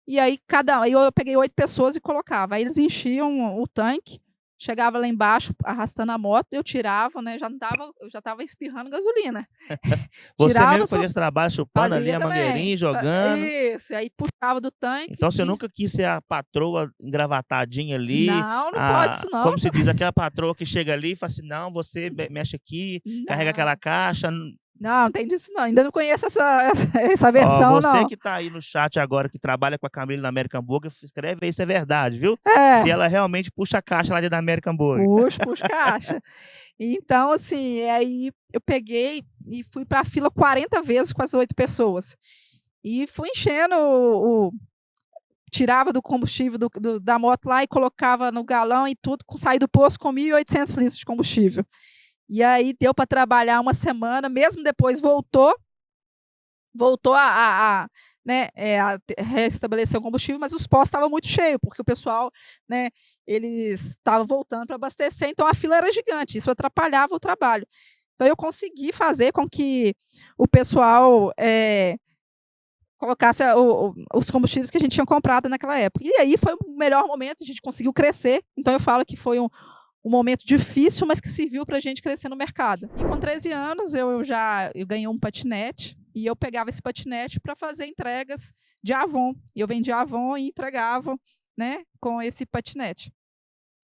E aí, aí eu peguei 8 pessoas e colocava. Aí eles enchiam o tanque, chegava lá embaixo arrastando a moto, eu tirava, né? Eu já estava espirrando gasolina. Você mesmo Tirava, que fazia esse trabalho, chupando ali fazia a mangueirinha, também. e jogando. Isso, aí puxava do tanque Então você e nunca quis ser a patroa engravatadinha ali, não, não pode isso não. como se diz, aquela patroa que chega ali e fala assim, não, você mexe aqui, carrega aquela Não, caixa. não tem disso não. Ainda não conheço essa Ó, versão, você não. que tá aí no chat agora, que trabalha com a Camila na American Burger, escreve aí se é verdade, viu? Se É, ela realmente puxa a caixa lá dentro da American Burger. puxa caixa. Então, assim, aí eu peguei e fui para a fila 40 vezes com as 8 pessoas. E fui enchendo tirava do combustível da moto lá e colocava no galão e tudo, saí do posto com 1.800 litros de combustível. E aí deu para trabalhar uma semana, mesmo depois voltou né, a restabelecer o combustível, mas os postos estavam muito cheios, porque o pessoal, né, eles estavam voltando para abastecer, então a fila era gigante, isso atrapalhava o trabalho. Então eu consegui fazer com que o pessoal colocasse os combustíveis que a gente tinha comprado naquela época. E aí foi o melhor momento, a gente conseguiu crescer. Então eu falo que foi um momento difícil, mas que serviu para a gente crescer no mercado. E com 13 anos eu ganhei um patinete e eu pegava esse patinete para fazer entregas de Avon. E eu vendia Avon e entregava, né, com esse patinete.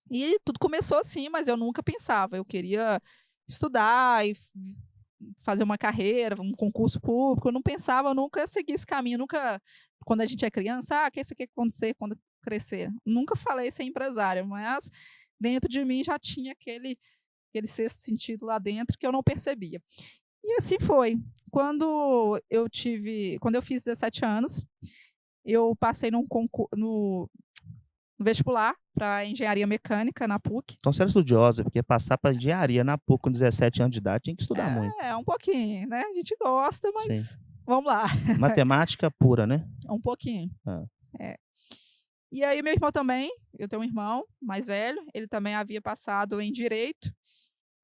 E tudo começou assim, mas eu nunca pensava. Eu queria estudar e fazer uma carreira, um concurso público. Eu não pensava, eu nunca segui esse caminho. Nunca, quando a gente é criança, o que você quer acontecer quando crescer? Nunca falei ser empresária, mas dentro de mim já tinha aquele sexto sentido lá dentro que eu não percebia. E assim foi. Quando eu fiz 17 anos, eu passei no vestibular para engenharia mecânica na PUC. Então você era estudiosa, porque passar para engenharia na PUC com 17 anos de idade tinha que estudar muito. Um pouquinho, né? A gente gosta, Sim. mas vamos lá. Matemática pura, né? Um pouquinho. Ah. É. E aí meu irmão também, eu tenho um irmão mais velho, ele também havia passado em Direito.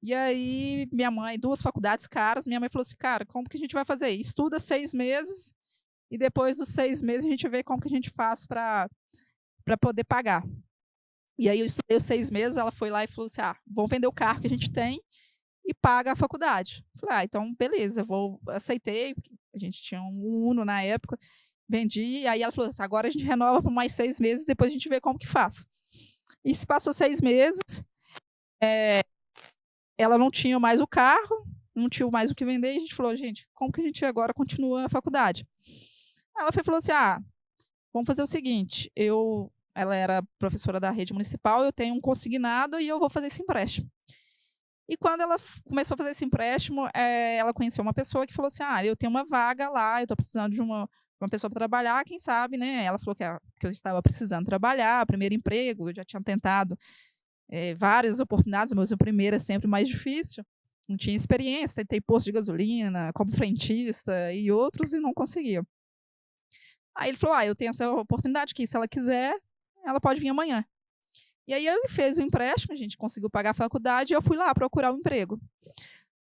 E aí minha mãe, 2 faculdades caras, minha mãe falou assim, cara, como que a gente vai fazer? Estuda 6 meses e depois dos 6 meses a gente vê como que a gente faz para poder pagar. E aí eu estudei os 6 meses, ela foi lá e falou assim, vamos vender o carro que a gente tem e paga a faculdade. Falei, então beleza, aceitei, a gente tinha um Uno na época, vendi, e aí ela falou assim, agora a gente renova por mais 6 meses, depois a gente vê como que faz. E se passou 6 meses, ela não tinha mais o carro, não tinha mais o que vender, e a gente falou, gente, como que a gente agora continua a faculdade? Ela falou assim, vamos fazer o seguinte, ela era professora da rede municipal, eu tenho um consignado e eu vou fazer esse empréstimo. E quando ela começou a fazer esse empréstimo, ela conheceu uma pessoa que falou assim, eu tenho uma vaga lá, eu estou precisando de uma pessoa para trabalhar, quem sabe, né? Ela falou que eu estava precisando trabalhar, primeiro emprego, eu já tinha tentado várias oportunidades, mas o primeiro é sempre mais difícil, não tinha experiência, tentei posto de gasolina, como frentista e outros, e não conseguia. Aí ele falou, eu tenho essa oportunidade que se ela quiser, ela pode vir amanhã. E aí ele fez o empréstimo, a gente conseguiu pagar a faculdade e eu fui lá procurar um emprego.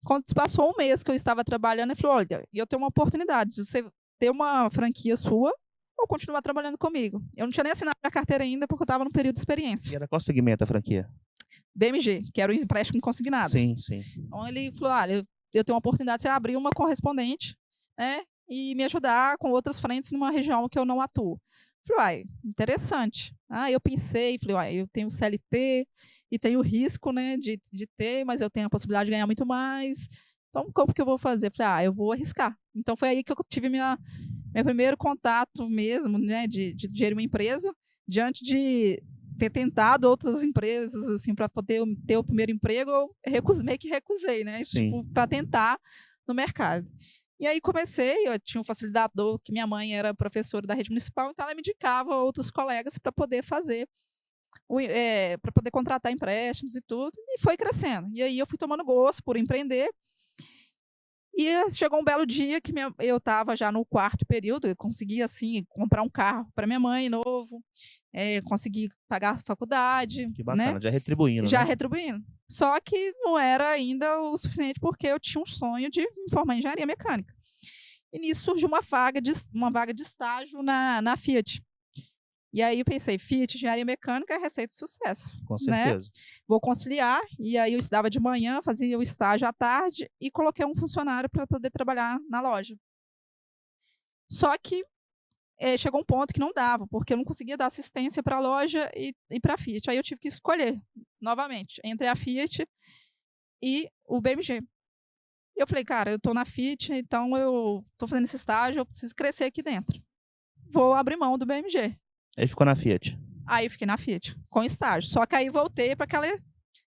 Quando passou um mês que eu estava trabalhando, ele falou, olha, eu tenho uma oportunidade de você ter uma franquia sua ou continuar trabalhando comigo. Eu não tinha nem assinado a carteira ainda porque eu estava no período de experiência. E era qual segmento a franquia? BMG, que era o empréstimo consignado. Sim, sim. Então ele falou, olha, eu tenho uma oportunidade de você abrir uma correspondente, né, e me ajudar com outras frentes numa região que eu não atuo. Falei, interessante. Eu pensei, falei, eu tenho CLT e tenho o risco, né, de ter, mas eu tenho a possibilidade de ganhar muito mais. Então, como que eu vou fazer? Falei, eu vou arriscar. Então, foi aí que eu tive meu primeiro contato mesmo, né, de gerir uma empresa, diante de ter tentado outras empresas, assim, para poder ter o primeiro emprego, eu meio que recusei, né, tipo, para tentar no mercado. E aí comecei, eu tinha um facilitador, que minha mãe era professora da rede municipal, então ela me indicava outros colegas para poder fazer, para poder contratar empréstimos e tudo, e foi crescendo. E aí eu fui tomando gosto por empreender, e chegou um belo dia que eu estava já no 4º período, eu consegui, assim, comprar um carro para minha mãe novo, consegui pagar a faculdade. Que bacana, né? Já retribuindo, Já né? retribuindo. Só que não era ainda o suficiente, porque eu tinha um sonho de me formar em engenharia mecânica. E nisso surgiu uma vaga de estágio na Fiat. E aí eu pensei, Fiat, engenharia mecânica é receita de sucesso, Com né? certeza. Vou conciliar, e aí eu estudava de manhã, fazia o estágio à tarde e coloquei um funcionário para poder trabalhar na loja. Só que chegou um ponto que não dava, porque eu não conseguia dar assistência para a loja e para a Fiat. Aí eu tive que escolher, novamente, entre a Fiat e o BMG. E eu falei, cara, eu estou na Fiat, então eu estou fazendo esse estágio, eu preciso crescer aqui dentro. Vou abrir mão do BMG. Aí ficou na Fiat. Aí fiquei na Fiat, com estágio. Só que aí voltei para aquela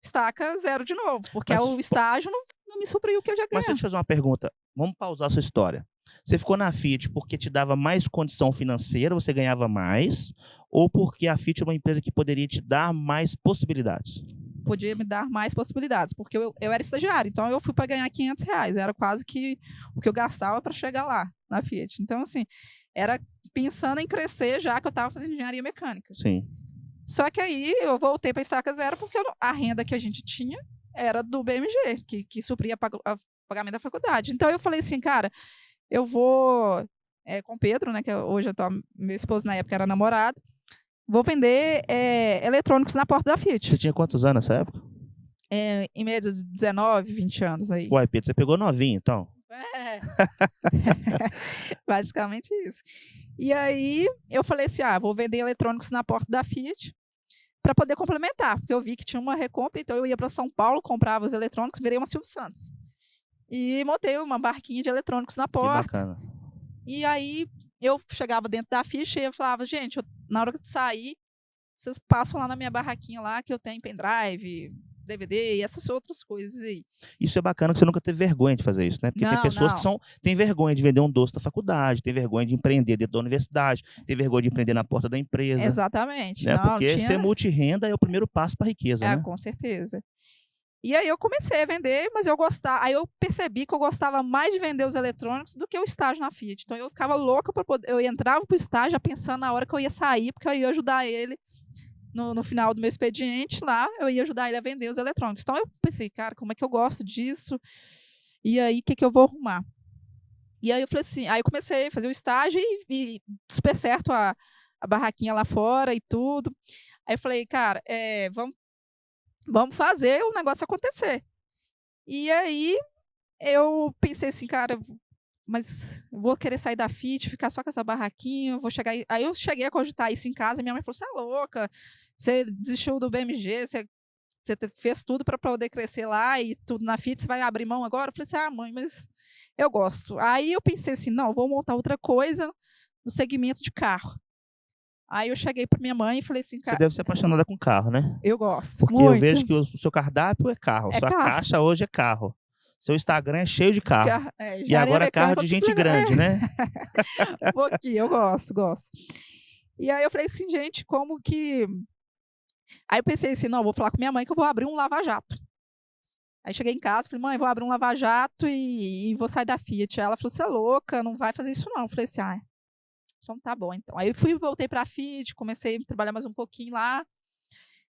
estaca zero de novo, porque o estágio não me supriu o que eu já Mas ganhava. deixa eu te fazer uma pergunta. Vamos pausar a sua história. Você ficou na Fiat porque te dava mais condição financeira, você ganhava mais, ou porque a Fiat é uma empresa que poderia te dar mais possibilidades? Podia me dar mais possibilidades, porque eu era estagiário, então eu fui para ganhar R$ 500, era quase que o que eu gastava para chegar lá, na Fiat. Então, assim, era pensando em crescer já que eu estava fazendo engenharia mecânica. Sim. Só que aí eu voltei para a estaca zero porque a renda que a gente tinha era do BMG, que supria o pagamento da faculdade. Então eu falei assim, cara, eu vou com o Pedro, né, que hoje meu esposo na época era namorado, vou vender eletrônicos na porta da Fiat. Você tinha quantos anos nessa época? Em média de 19, 20 anos aí. Uai, Pedro, você pegou novinho, então? Basicamente isso. E aí eu falei assim, vou vender eletrônicos na porta da Fiat para poder complementar, porque eu vi que tinha uma recompra, então eu ia para São Paulo, comprava os eletrônicos, virei uma Silvio Santos. E montei uma barquinha de eletrônicos na porta. Que bacana. E aí eu chegava dentro da ficha e eu falava, gente, na hora de sair, vocês passam lá na minha barraquinha lá, que eu tenho pendrive, DVD e essas outras coisas aí. Isso é bacana que você nunca teve vergonha de fazer isso, né? Porque tem pessoas que têm vergonha de vender um doce da faculdade, tem vergonha de empreender dentro da universidade, tem vergonha de empreender na porta da empresa. Exatamente. Né? Porque ser multirrenda é o primeiro passo para a riqueza, né? Com certeza. E aí eu comecei a vender, mas eu gostava. Aí eu percebi que eu gostava mais de vender os eletrônicos do que o estágio na Fiat. Então eu ficava louca para poder. Eu entrava para o estágio já pensando na hora que eu ia sair, porque eu ia ajudar ele no final do meu expediente lá, eu ia ajudar ele a vender os eletrônicos. Então eu pensei, cara, como é que eu gosto disso? E aí, o que eu vou arrumar? E aí eu falei assim, aí eu comecei a fazer o estágio e super certo a barraquinha lá fora e tudo. Aí eu falei, cara, vamos fazer o negócio acontecer. E aí eu pensei assim, cara, mas vou querer sair da Fiat, ficar só com essa barraquinha, vou chegar aí eu cheguei a cogitar isso em casa, e minha mãe falou, você é louca, você desistiu do BMG, você fez tudo para poder crescer lá e tudo na Fiat, você vai abrir mão agora? Eu falei assim, mãe, mas eu gosto. Aí eu pensei assim, não, vou montar outra coisa no segmento de carro. Aí eu cheguei para minha mãe e falei assim, cara... Você deve ser apaixonada com carro, né? Eu gosto, porque muito. Eu vejo que o seu cardápio é carro, sua caixa hoje é carro. Seu Instagram é cheio de carro. E agora é carro de gente grande, né? Um pouquinho, eu gosto. E aí eu falei assim, gente, como que... Aí eu pensei assim, não, vou falar com minha mãe que eu vou abrir um lava-jato. Aí cheguei em casa, falei, mãe, vou abrir um lava-jato e vou sair da Fiat. Aí ela falou, você é louca, não vai fazer isso não. Eu falei assim, então tá bom, então. Aí eu voltei para a Fiat, comecei a trabalhar mais um pouquinho lá.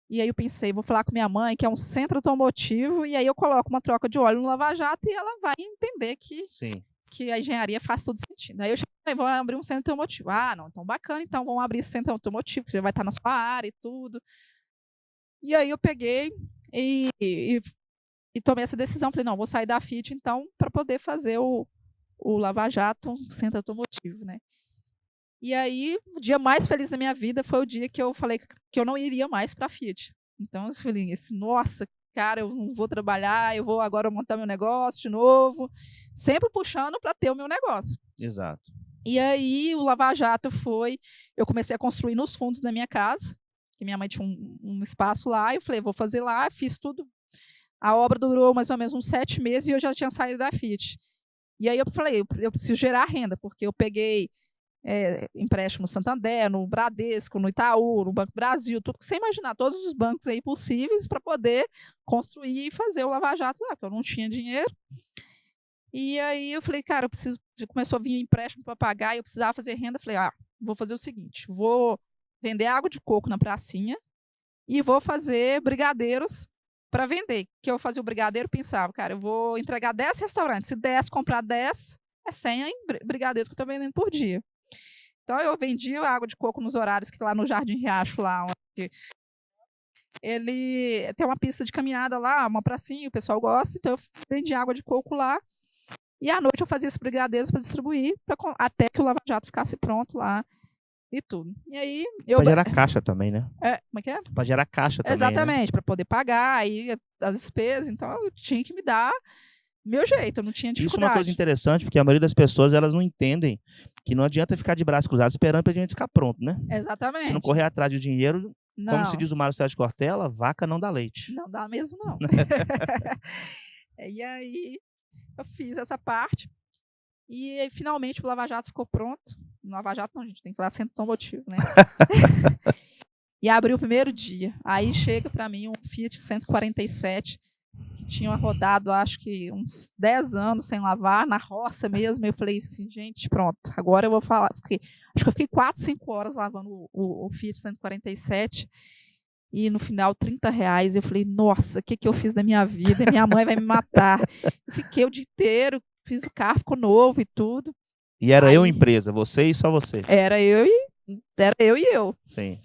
E aí eu pensei, vou falar com minha mãe, que é um centro automotivo, e aí eu coloco uma troca de óleo no lava-jato e ela vai entender que a engenharia faz todo sentido. Aí eu falei, vou abrir um centro automotivo. Não, então bacana, então vamos abrir esse centro automotivo, que você vai estar na sua área e tudo. E aí eu peguei e tomei essa decisão. Falei, não, vou sair da Fiat, então, para poder fazer o lava-jato, um centro automotivo, né? E aí, o dia mais feliz da minha vida foi o dia que eu falei que eu não iria mais para a Fiat. Então, eu falei assim, nossa, cara, eu não vou trabalhar, eu vou agora montar meu negócio de novo. Sempre puxando para ter o meu negócio. Exato. E aí, o Lava Jato eu comecei a construir nos fundos da minha casa, que minha mãe tinha um espaço lá, e eu falei, vou fazer lá, fiz tudo. A obra durou mais ou menos uns 7 meses e eu já tinha saído da Fiat. E aí eu falei, eu preciso gerar renda, porque eu peguei empréstimo no Santander, no Bradesco, no Itaú, no Banco Brasil, tudo que você imaginar, todos os bancos aí possíveis para poder construir e fazer o Lava Jato lá, porque eu não tinha dinheiro. E aí eu falei, cara, começou a vir empréstimo para pagar e eu precisava fazer renda. Falei, vou fazer o seguinte, vou vender água de coco na pracinha e vou fazer brigadeiros para vender. Que eu fazia o brigadeiro, pensava, cara, eu vou entregar 10 restaurantes, se 10 comprar 10, é 100 brigadeiros que eu estou vendendo por dia. Então, eu vendia água de coco nos horários que lá no Jardim Riacho, lá onde ele tem uma pista de caminhada lá, uma pracinha, o pessoal gosta, então eu vendia água de coco lá. E à noite eu fazia esses brigadeiros para distribuir, até que o Lava Jato ficasse pronto lá e tudo. E aí eu. Pra gerar caixa também, né? Como é que é? Pra gerar caixa também. Exatamente, né? para poder pagar aí as despesas. Então eu tinha que me dar meu jeito, eu não tinha dificuldade. Isso é uma coisa interessante, porque a maioria das pessoas elas não entendem que não adianta ficar de braços cruzados esperando pra gente ficar pronto, né? Exatamente. Se não correr atrás de dinheiro, não. Como se diz o Mário Sérgio Cortella, vaca não dá leite. Não dá mesmo, não. E aí eu fiz essa parte e aí, finalmente o Lava Jato ficou pronto. No Lava Jato não, a gente tem que falar centro automotivo, né? E abriu o primeiro dia. Aí chega para mim um Fiat 147 que tinha rodado, acho que uns 10 anos sem lavar, na roça mesmo. Eu falei assim, gente, pronto, agora eu vou falar. Acho que eu fiquei 4, 5 horas lavando o Fiat 147 e no final R$30. Eu falei, nossa, o que eu fiz da minha vida? Minha mãe vai me matar. Eu fiquei o dia inteiro, fiz o carro, ficou novo e tudo. E era eu empresa, você e só você? Era eu e eu. Sim.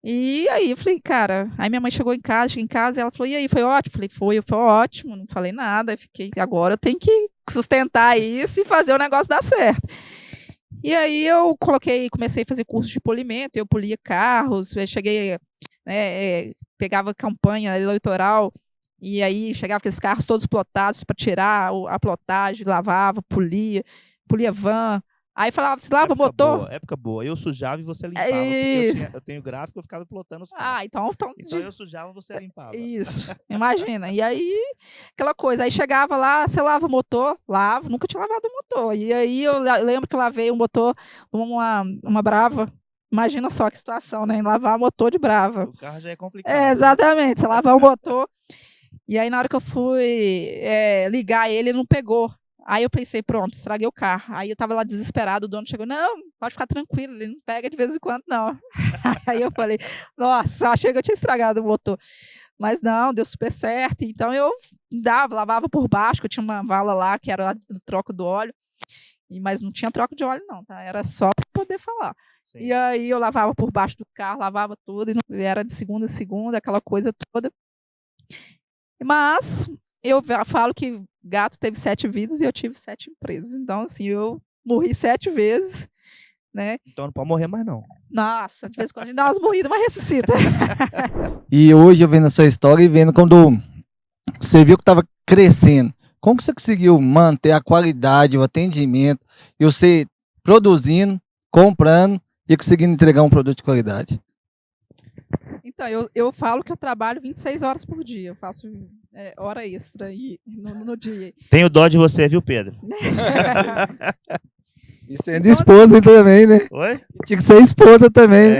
E aí eu falei, cara, aí minha mãe cheguei em casa e ela falou, e aí, foi ótimo? Eu falei, foi ótimo, não falei nada, agora eu tenho que sustentar isso e fazer o negócio dar certo. E aí eu comecei a fazer curso de polimento, eu polia carros, eu cheguei, pegava campanha eleitoral, e aí chegava com esses carros todos plotados para tirar a plotagem, lavava, polia van. Aí falava, se lava o motor. Época boa. Eu sujava e você limpava. Porque eu tenho gráfico, eu ficava plotando os carros. Então eu sujava, você limpava. Isso, imagina. E aí, aquela coisa. Aí chegava lá, você lava o motor? Lavo, nunca tinha lavado o motor. E aí eu lembro que eu lavei o motor uma Brava. Imagina só que situação, né? Lavar motor de Brava. O carro já é complicado. Exatamente. Você lavar o motor. E aí, na hora que eu fui ligar ele não pegou. Aí eu pensei, pronto, estraguei o carro. Aí eu tava lá desesperado, o dono chegou, não, pode ficar tranquilo, ele não pega de vez em quando, não. Aí eu falei, nossa, achei que eu tinha estragado o motor. Mas não, deu super certo. Então eu lavava por baixo, que eu tinha uma vala lá, que era do troco do óleo. Mas não tinha troca de óleo, não, tá? Era só para poder falar. Sim. E aí eu lavava por baixo do carro, lavava tudo, e era de segunda a segunda, aquela coisa toda. Mas eu falo que gato teve 7 vidas e eu tive 7 empresas. Então, assim, eu morri 7 vezes, né? Então não pode morrer mais, não. Nossa, de vez em quando a gente dá umas morridas, mas ressuscita. E hoje eu vendo a sua história e vendo quando você viu que estava crescendo, como que você conseguiu manter a qualidade, o atendimento, e você produzindo, comprando e conseguindo entregar um produto de qualidade? Então, eu falo que eu trabalho 26 horas por dia. Eu faço hora extra no dia. Tenho dó de você, viu, Pedro? E sendo então, esposa assim, também, né? Oi? Tinha que ser esposa também.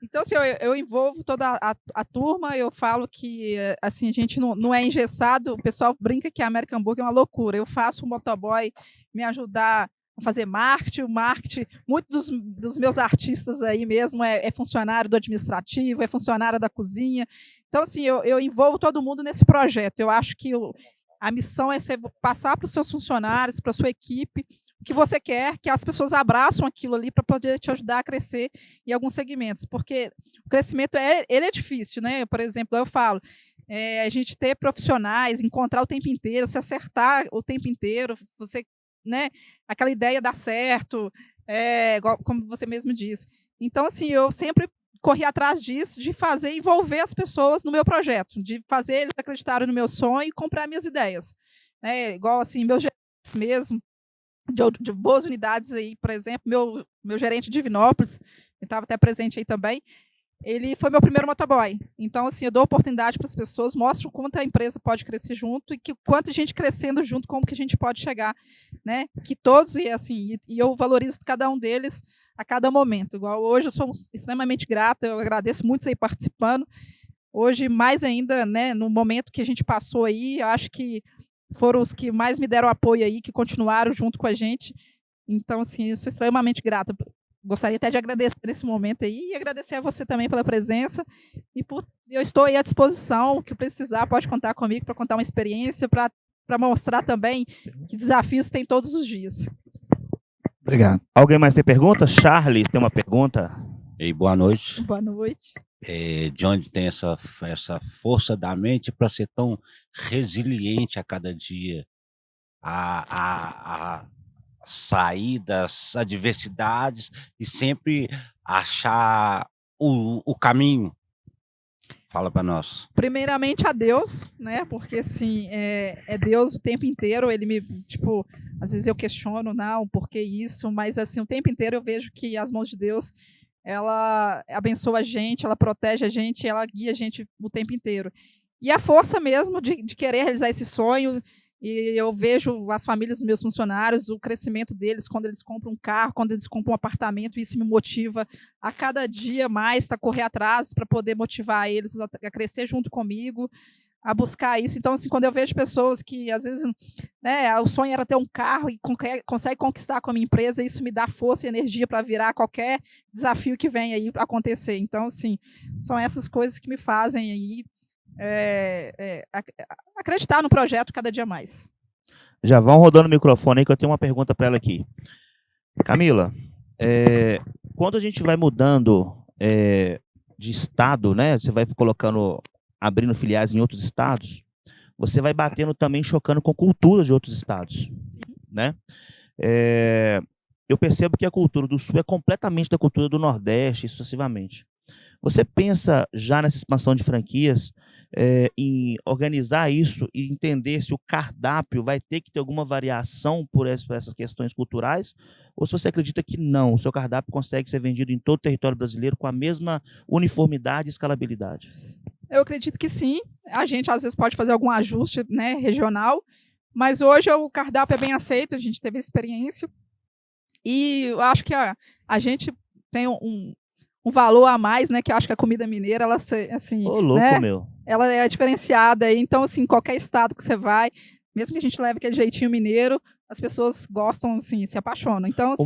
Então, assim, eu envolvo toda a turma, eu falo que assim, a gente não é engessado, o pessoal brinca que a American Burger é uma loucura. Eu faço o motoboy me ajudar a fazer marketing, muitos dos meus artistas aí mesmo é funcionário do administrativo, é funcionário da cozinha. Então, assim, eu envolvo todo mundo nesse projeto. Eu acho que a missão é passar para os seus funcionários, para a sua equipe, o que você quer, que as pessoas abraçam aquilo ali para poder te ajudar a crescer em alguns segmentos, porque o crescimento ele é difícil, né? Por exemplo, eu falo, a gente ter profissionais, encontrar o tempo inteiro, se acertar o tempo inteiro, você, né? Aquela ideia dar certo, como você mesmo disse. Então, assim, eu sempre corri atrás disso, de envolver as pessoas no meu projeto, de fazer eles acreditarem no meu sonho e comprar minhas ideias, né? Igual assim, meus gerentes mesmo, de boas unidades aí, por exemplo, meu gerente de Divinópolis, que estava até presente aí também, ele foi meu primeiro motoboy. Então, assim, eu dou oportunidade para as pessoas, mostro quanto a empresa pode crescer junto e quanto a gente crescendo junto, como que a gente pode chegar, né? Que todos, e assim, e eu valorizo cada um deles a cada momento. Igual hoje eu sou extremamente grata, eu agradeço muito você aí participando. Hoje, mais ainda, né, no momento que a gente passou aí, eu acho que foram os que mais me deram apoio aí, que continuaram junto com a gente. Então, assim, eu sou extremamente grata. Gostaria até de agradecer nesse momento aí e agradecer a você também pela presença. Eu estou aí à disposição, o que precisar, pode contar comigo para contar uma experiência, para mostrar também que desafios tem todos os dias. Obrigado. Alguém mais tem pergunta? Charles tem uma pergunta? Ei, boa noite. Boa noite. De onde tem essa força da mente para ser tão resiliente a cada dia, a sair das adversidades e sempre achar o caminho? Fala para nós. Primeiramente a Deus, né? Porque assim, é Deus o tempo inteiro. Ele me, tipo, às vezes eu questiono, não, por que isso? Mas assim, o tempo inteiro eu vejo que as mãos de Deus, ela abençoa a gente, ela protege a gente, ela guia a gente o tempo inteiro. E a força mesmo de querer realizar esse sonho. E eu vejo as famílias dos meus funcionários, o crescimento deles quando eles compram um carro, quando eles compram um apartamento, isso me motiva a cada dia mais a correr atrás para poder motivar eles a crescer junto comigo, a buscar isso. Então, assim, quando eu vejo pessoas que, às vezes, né, o sonho era ter um carro e consegue conquistar com a minha empresa, isso me dá força e energia para virar qualquer desafio que venha aí acontecer. Então, assim, são essas coisas que me fazem aí acreditar no projeto cada dia mais. Já vão rodando o microfone aí que eu tenho uma pergunta para ela aqui. Camila, quando a gente vai mudando de estado, né? Você vai abrindo filiais em outros estados, você vai batendo também, chocando com culturas de outros estados, né? Eu percebo que a cultura do Sul é completamente da cultura do Nordeste e sucessivamente. Você pensa já nessa expansão de franquias em organizar isso e entender se o cardápio vai ter que ter alguma variação por essas questões culturais? Ou se você acredita que não, o seu cardápio consegue ser vendido em todo o território brasileiro com a mesma uniformidade e escalabilidade? Eu acredito que sim. A gente às vezes pode fazer algum ajuste, né, regional, mas hoje o cardápio é bem aceito, a gente teve experiência. E eu acho que a gente tem um valor a mais, né? Que eu acho que a comida mineira, ela assim, Ô, louco, né, meu. ela é diferenciada. Então, assim, qualquer estado que você vai, mesmo que a gente leve aquele jeitinho mineiro, as pessoas gostam, assim, se apaixonam. Então, assim,